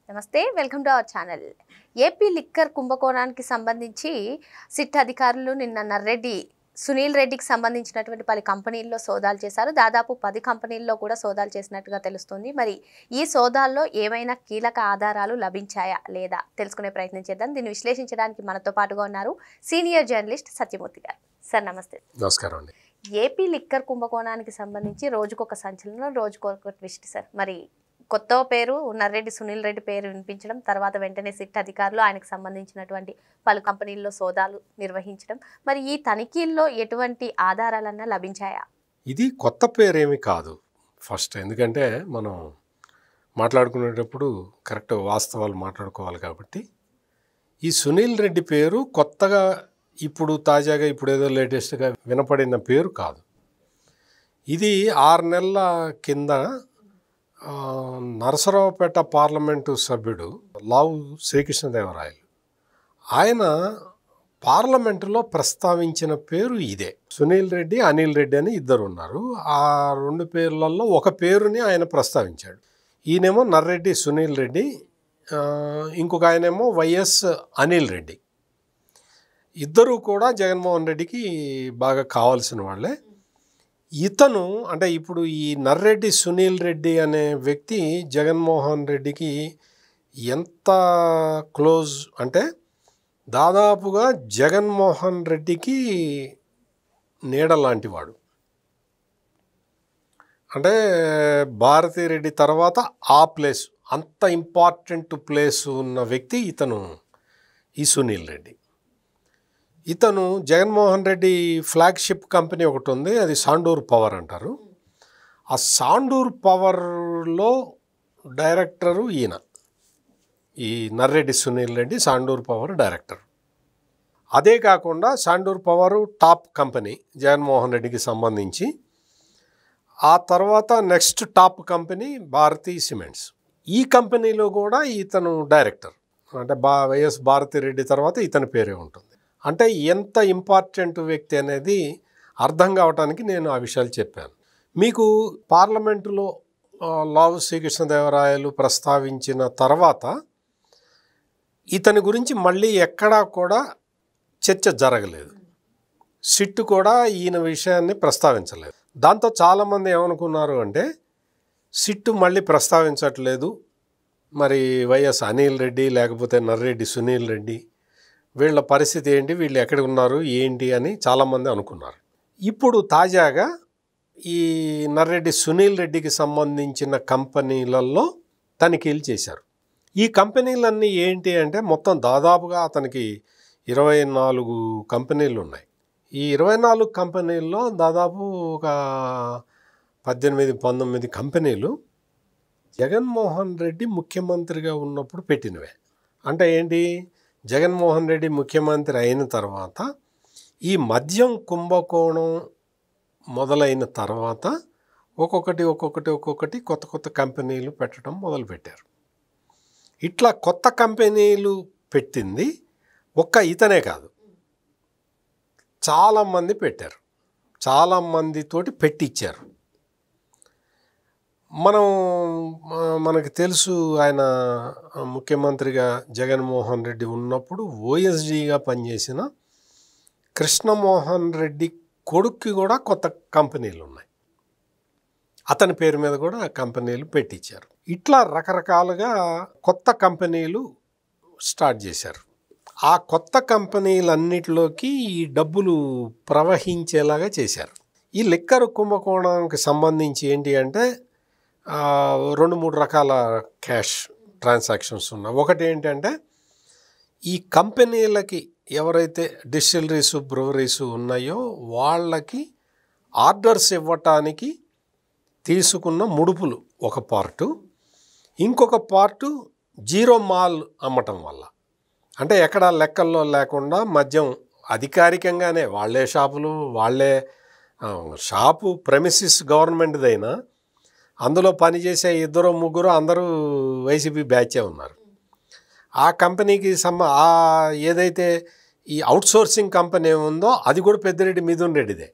నమస్తే, welcome to our channel. AP liquor కుంభకోణానికి సంబంధించి సిట్ అధికారులు నిన్న నర్రెడ్డి సునీల్ రెడ్డికి సంబంధించినటువంటి పలు కంపెనీల్లో సోదాలు చేశారు. దాదాపు 10 కంపెనీల్లో కూడా సోదాలు చేసినట్టుగా తెలుస్తుంది. మరి ఈ సోదాల్లో ఏమైనా కీలక ఆధారాలు లభించాయా లేదా తెలుసుకునే ప్రయత్నం చేద్దాం. దీన్ని విశ్లేషించడానికి మనతో పాటుగా ఉన్నారు సీనియర్ జర్నలిస్ట్ సత్యమూర్తి గారు. సార్ నమస్తే. నమస్కారం అండి. ఏపీ లిక్కర్ కుంభకోణానికి సంబంధించి రోజుకొక సంచలనం, రోజుకొక ట్విస్ట్ సార్. మరి కొత్త పేరు నర్రెడ్డి సునీల్ రెడ్డి పేరు వినిపించడం, తర్వాత వెంటనే సిట్ అధికారులు ఆయనకు సంబంధించినటువంటి పలు కంపెనీల్లో సోదాలు నిర్వహించడం, మరి ఈ తనిఖీల్లో ఎటువంటి ఆధారాలన్నా లభించాయా? ఇది కొత్త పేరేమి కాదు ఫస్ట్, ఎందుకంటే మనం మాట్లాడుకునేటప్పుడు కరెక్ట్ వాస్తవాలు మాట్లాడుకోవాలి కాబట్టి. ఈ సునీల్ రెడ్డి పేరు కొత్తగా ఇప్పుడు తాజాగా ఇప్పుడు ఏదో లేటెస్ట్గా వినపడిన పేరు కాదు. ఇది 6 నెలల కింద నరసరావుపేట పార్లమెంటు సభ్యుడు లావు శ్రీకృష్ణదేవరాయలు ఆయన పార్లమెంటులో ప్రస్తావించిన పేరు ఇదే. సునీల్ రెడ్డి, అనిల్ రెడ్డి అని ఇద్దరు ఉన్నారు. ఆ 2 పేర్లలో ఒక పేరుని ఆయన ప్రస్తావించాడు. ఈయనేమో నర్రెడ్డి సునీల్ రెడ్డి, ఇంకొక ఆయనేమో వైఎస్ అనిల్ రెడ్డి. ఇద్దరు కూడా జగన్మోహన్ రెడ్డికి బాగా కావాల్సిన వాళ్ళే. ఇతను అంటే ఇప్పుడు ఈ నర్రెడ్డి సునీల్ రెడ్డి అనే వ్యక్తి జగన్మోహన్ రెడ్డికి ఎంత క్లోజ్ అంటే దాదాపుగా జగన్మోహన్ రెడ్డికి నీడ లాంటివాడు. అంటే భారతిరెడ్డి తర్వాత ఆ ప్లేస్, అంత ఇంపార్టెంట్ ప్లేస్ ఉన్న వ్యక్తి ఇతను, ఈ సునీల్ రెడ్డి. ఇతను జగన్మోహన్ రెడ్డి ఫ్లాగ్షిప్ కంపెనీ ఒకటి ఉంది, అది సాండూర్ పవర్ అంటారు. ఆ సాండూర్ పవర్లో డైరెక్టరు ఈయన, ఈ నర్రెడ్డి సునీల్ రెడ్డి సాండూర్ పవర్ డైరెక్టర్. అదే కాకుండా Sandur power top company Jaganmohan రెడ్డికి సంబంధించి. ఆ తర్వాత next top company Bharathi cements. ఈ కంపెనీలో కూడా ఇతను డైరెక్టర్. అంటే వైఎస్ భారతిరెడ్డి తర్వాత ఇతని పేరే ఉంటుంది. అంటే ఎంత ఇంపార్టెంట్ వ్యక్తి అనేది అర్థం కావడానికి నేను ఆ విషయాలు చెప్పాను. మీకు పార్లమెంటులో లావు శ్రీకృష్ణదేవరాయలు ప్రస్తావించిన తర్వాత ఇతని గురించి మళ్ళీ ఎక్కడా కూడా చర్చ జరగలేదు. సిట్ కూడా ఈయన విషయాన్ని ప్రస్తావించలేదు. దాంతో చాలామంది ఏమనుకున్నారు అంటే సిట్ మళ్ళీ ప్రస్తావించట్లేదు, మరి వైఎస్ అనిల్ రెడ్డి లేకపోతే నర్రెడ్డి సునీల్ రెడ్డి వీళ్ళ పరిస్థితి ఏంటి, వీళ్ళు ఎక్కడ ఉన్నారు ఏంటి అని చాలామంది అనుకున్నారు. ఇప్పుడు తాజాగా ఈ నర్రెడ్డి సునీల్ రెడ్డికి సంబంధించిన కంపెనీలలో తనిఖీలు చేశారు. ఈ కంపెనీలన్నీ ఏంటి అంటే మొత్తం దాదాపుగా అతనికి 24 కంపెనీలు ఉన్నాయి. ఈ 24 కంపెనీల్లో దాదాపు ఒక 18-19 కంపెనీలు జగన్మోహన్ రెడ్డి ముఖ్యమంత్రిగా ఉన్నప్పుడు పెట్టినవే. అంటే ఏంటి, జగన్మోహన్ రెడ్డి ముఖ్యమంత్రి అయిన తర్వాత ఈ మద్యం కుంభకోణం మొదలైన తర్వాత ఒక్కొక్కటి కొత్త కొత్త కంపెనీలు పెట్టడం మొదలుపెట్టారు. ఇట్లా కొత్త కంపెనీలు పెట్టింది ఒక్క ఇతనే కాదు, చాలామంది పెట్టారు, చాలామందితోటి పెట్టించారు. మనకు తెలుసు, ఆయన ముఖ్యమంత్రిగా జగన్మోహన్ రెడ్డి ఉన్నప్పుడు ఓఎస్డీగా పనిచేసిన కృష్ణమోహన్ రెడ్డి కొడుక్కి కూడా కొత్త కంపెనీలు ఉన్నాయి. అతని పేరు మీద కూడా కంపెనీలు పెట్టించారు. ఇట్లా రకరకాలుగా కొత్త కంపెనీలు స్టార్ట్ చేశారు. ఆ కొత్త కంపెనీలన్నిటిలోకి ఈ డబ్బులు ప్రవహించేలాగా చేశారు. ఈ లిక్కర్ కుంభకోణానికి సంబంధించి ఏంటి అంటే 2-3 రకాల క్యాష్ ట్రాన్సాక్షన్స్ ఉన్నాయి. ఒకటి ఏంటంటే ఈ కంపెనీలకి ఎవరైతే డిస్టిలరీస్ బ్రూవరీస్ ఉన్నాయో వాళ్ళకి ఆర్డర్స్ ఇవ్వటానికి తీసుకున్న ముడుపులు ఒక పార్టు, ఇంకొక పార్టు జీరో మాల్ అమ్మటం వల్ల. అంటే ఎక్కడ లెక్కల్లో లేకుండా మద్యం అధికారికంగానే వాళ్ళే షాపులు, వాళ్ళే షాపు ప్రెమిసిస్ గవర్నమెంట్దైనా అందులో పనిచేసే 2-3 అందరూ వైసీపీ బ్యాచే ఉన్నారు. ఆ కంపెనీకి ఏదైతే ఈ అవుట్సోర్సింగ్ కంపెనీ ఉందో అది కూడా పెద్దిరెడ్డి మిథున్ రెడ్డిదే.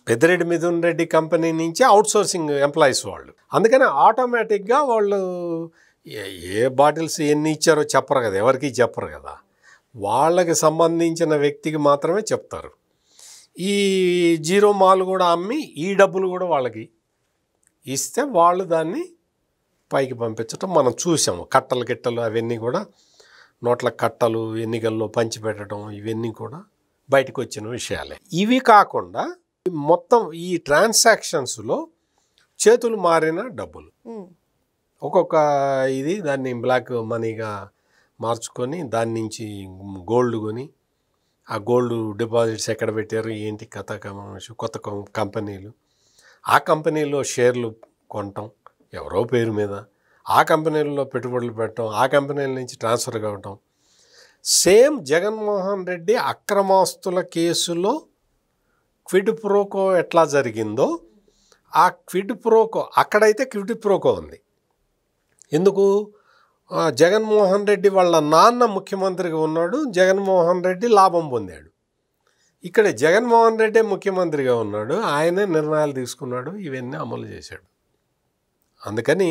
పెద్దిరెడ్డి మిథున్ రెడ్డి కంపెనీ నుంచి అవుట్సోర్సింగ్ ఎంప్లాయీస్ వాళ్ళు. అందుకని ఆటోమేటిక్గా వాళ్ళు ఏ బాటిల్స్ ఎన్ని ఇచ్చారో చెప్పరు కదా, ఎవరికి చెప్పరు కదా, వాళ్ళకి సంబంధించిన వ్యక్తికి మాత్రమే చెప్తారు. ఈ జీరో మాల్ కూడా అమ్మి ఈ డబ్బులు కూడా వాళ్ళకి ఇస్తే వాళ్ళు దాన్ని పైకి పంపించటం మనం చూసాము. కట్టలు గిట్టలు అవన్నీ కూడా, నోట్ల కట్టలు ఎన్నికల్లో పంచిపెట్టడం, ఇవన్నీ కూడా బయటకు వచ్చిన విషయాలే. ఇవి కాకుండా మొత్తం ఈ ట్రాన్సాక్షన్స్లో చేతులు మారిన డబ్బులు, ఒక్కొక్క ఇది దాన్ని బ్లాక్ మనీగా మార్చుకొని దాని నుంచి గోల్డ్ కొని, ఆ గోల్డ్ డిపాజిట్స్ ఎక్కడ పెట్టారు ఏంటి కథ, కొత్త కంపెనీలు, ఆ కంపెనీలో షేర్లు కొనటం ఎవరో పేరు మీద, ఆ కంపెనీల్లో పెట్టుబడులు పెట్టడం, ఆ కంపెనీల నుంచి ట్రాన్స్ఫర్ కావటం. సేమ్ జగన్మోహన్ రెడ్డి అక్రమాస్తుల కేసులో క్విడ్ ప్రోకో ఎట్లా జరిగిందో, ఆ క్విడ్ ప్రోకో అక్కడైతే క్విడ్ ప్రోకో ఉంది. ఎందుకు? జగన్మోహన్ రెడ్డి వాళ్ళ నాన్న ముఖ్యమంత్రిగా ఉన్నాడు, జగన్మోహన్ రెడ్డి లాభం పొందాడు. ఇక్కడ జగన్మోహన్ రెడ్డి ముఖ్యమంత్రిగా ఉన్నాడు, ఆయనే నిర్ణయాలు తీసుకున్నాడు, ఇవన్నీ అమలు చేశాడు. అందుకని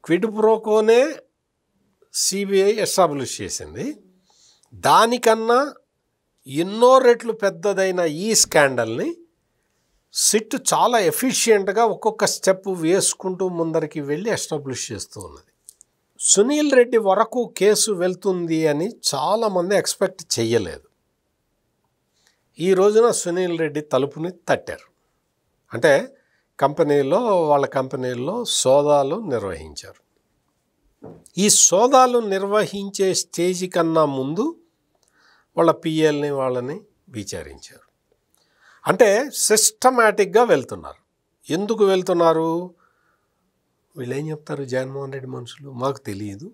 క్విడ్ ప్రోకోనే సిబిఐ ఎస్టాబ్లిష్ చేసింది. దానికన్నా ఎన్నో రెట్లు పెద్దదైన ఈ స్కాండల్ని సిట్ చాలా ఎఫిషియెంట్గా ఒక్కొక్క స్టెప్ వేసుకుంటూ ముందరికి వెళ్ళి ఎస్టాబ్లిష్ చేస్తూ ఉన్నది. సునీల్ రెడ్డి వరకు కేసు వెళ్తుంది అని చాలామంది ఎక్స్పెక్ట్ చెయ్యలేదు. ఈ రోజున సునీల్ రెడ్డి తలుపుని తట్టారు. అంటే వాళ్ళ కంపెనీల్లో సోదాలు నిర్వహించారు. ఈ సోదాలు నిర్వహించే స్టేజి కన్నా ముందు వాళ్ళ పిఎల్ని వాళ్ళని విచారించారు. అంటే సిస్టమేటిక్గా వెళ్తున్నారు. ఎందుకు వెళ్తున్నారు? వీళ్ళు ఏం చెప్తారు జగన్మోహన్ రెడ్డి మనుషులు, మాకు తెలియదు,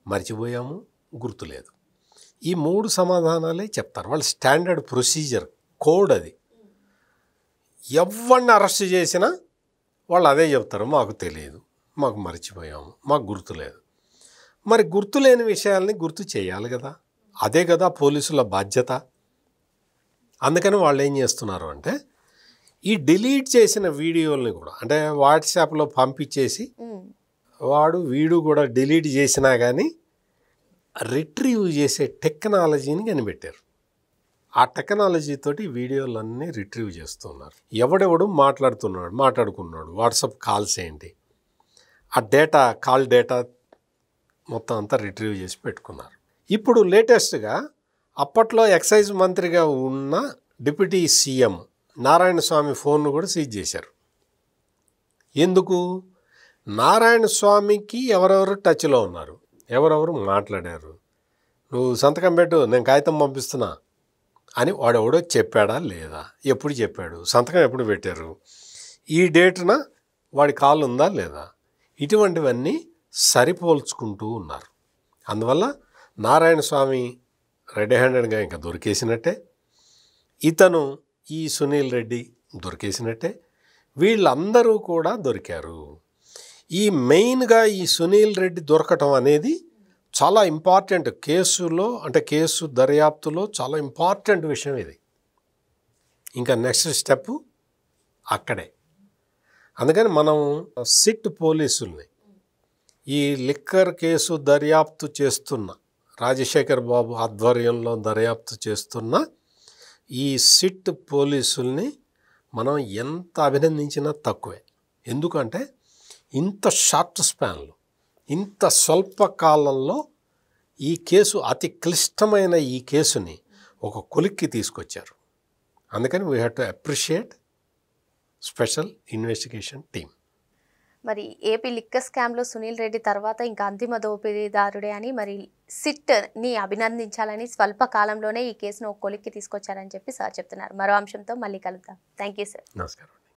మర్చిపోయాము, గుర్తులేదు, ఈ 3 సమాధానాలే చెప్తారు. వాళ్ళ స్టాండర్డ్ ప్రొసీజర్ కోడ్ అది. ఎవరిని అరెస్ట్ చేసినా వాళ్ళు అదే చెప్తారు, మాకు తెలియదు, మాకు మర్చిపోయాము, మాకు గుర్తులేదు. మరి గుర్తులేని విషయాల్ని గుర్తు చేయాలి కదా, అదే కదా పోలీసుల బాధ్యత. అందుకని వాళ్ళు ఏం చేస్తున్నారు అంటే ఈ డిలీట్ చేసిన వీడియోల్ని కూడా, అంటే వాట్సాప్లో పంపించేసి వీడు కూడా డిలీట్ చేసినా కానీ రిట్రీవ్ చేసే టెక్నాలజీని కనిపెట్టారు. ఆ టెక్నాలజీ తోటి వీడియోలన్నీ రిట్రీవ్ చేస్తున్నారు. ఎవడెవడు మాట్లాడుకున్నాడు, వాట్సాప్ కాల్స్ ఏంటి, ఆ డేటా, కాల్ డేటా మొత్తం అంతా రిట్రీవ్ చేసి పెట్టుకున్నారు. ఇప్పుడు లేటెస్ట్గా అప్పట్లో ఎక్సైజ్ మంత్రిగా ఉన్న డిప్యూటీ సీఎం నారాయణ స్వామి ఫోన్ను కూడా సీజ్ చేశారు. ఎందుకు? నారాయణ స్వామికి ఎవరెవరు టచ్లో ఉన్నారు, ఎవరెవరు మాట్లాడారు, నువ్వు సంతకం పెట్టు నేను కాగితం పంపిస్తున్నా అని వాడెవడో చెప్పాడా లేదా, ఎప్పుడు చెప్పాడు, సంతకం ఎప్పుడు పెట్టారు, ఈ డేట్న వాడి కాల్ ఉందా లేదా, ఇటువంటివన్నీ సరిపోల్చుకుంటూ ఉన్నారు. అందువల్ల నారాయణ స్వామి రెడ్ హ్యాండెడ్గా ఇంకా దొరికేసినట్టే, ఇతను ఈ సునీల్ రెడ్డి దొరికేసినట్టే, వీళ్ళందరూ కూడా దొరికారు. ఈ మెయిన్గా ఈ సునీల్ రెడ్డి దొరకటం అనేది చాలా ఇంపార్టెంట్ కేసులో, అంటే కేసు దర్యాప్తులో చాలా ఇంపార్టెంట్ విషయం ఇది. ఇంకా నెక్స్ట్ స్టెప్ అక్కడే. అందుకని మనం సిట్ పోలీసుల్ని ఈ లిక్కర్ కేసు దర్యాప్తు చేస్తున్న రాజశేఖర్ బాబు ఆధ్వర్యంలో దర్యాప్తు చేస్తున్న ఈ సిట్ పోలీసుల్ని మనం ఎంత అభినందించినా తక్కువే. ఎందుకంటే ఇంత షార్ట్ స్పాన్లో, ఇంత స్వల్ప కాలంలో ఈ కేసు, అతి క్లిష్టమైన ఈ కేసుని ఒక కొలిక్కి తీసుకొచ్చారు. అందుకని we have to appreciate special investigation team. మరి ఏపీ లిక్కర్ స్కామ్లో సునీల్ రెడ్డి తర్వాత ఇంకా అంతిమ దోపిడీదారుడే అని మరి సిట్ని అభినందించాలని స్వల్ప కాలంలోనే ఈ కేసును ఒక కొలిక్కి తీసుకొచ్చారని చెప్పి సార్ చెప్తున్నారు. మరో అంశంతో మళ్ళీ కలుద్దాం. Thank you sir. నమస్కారం.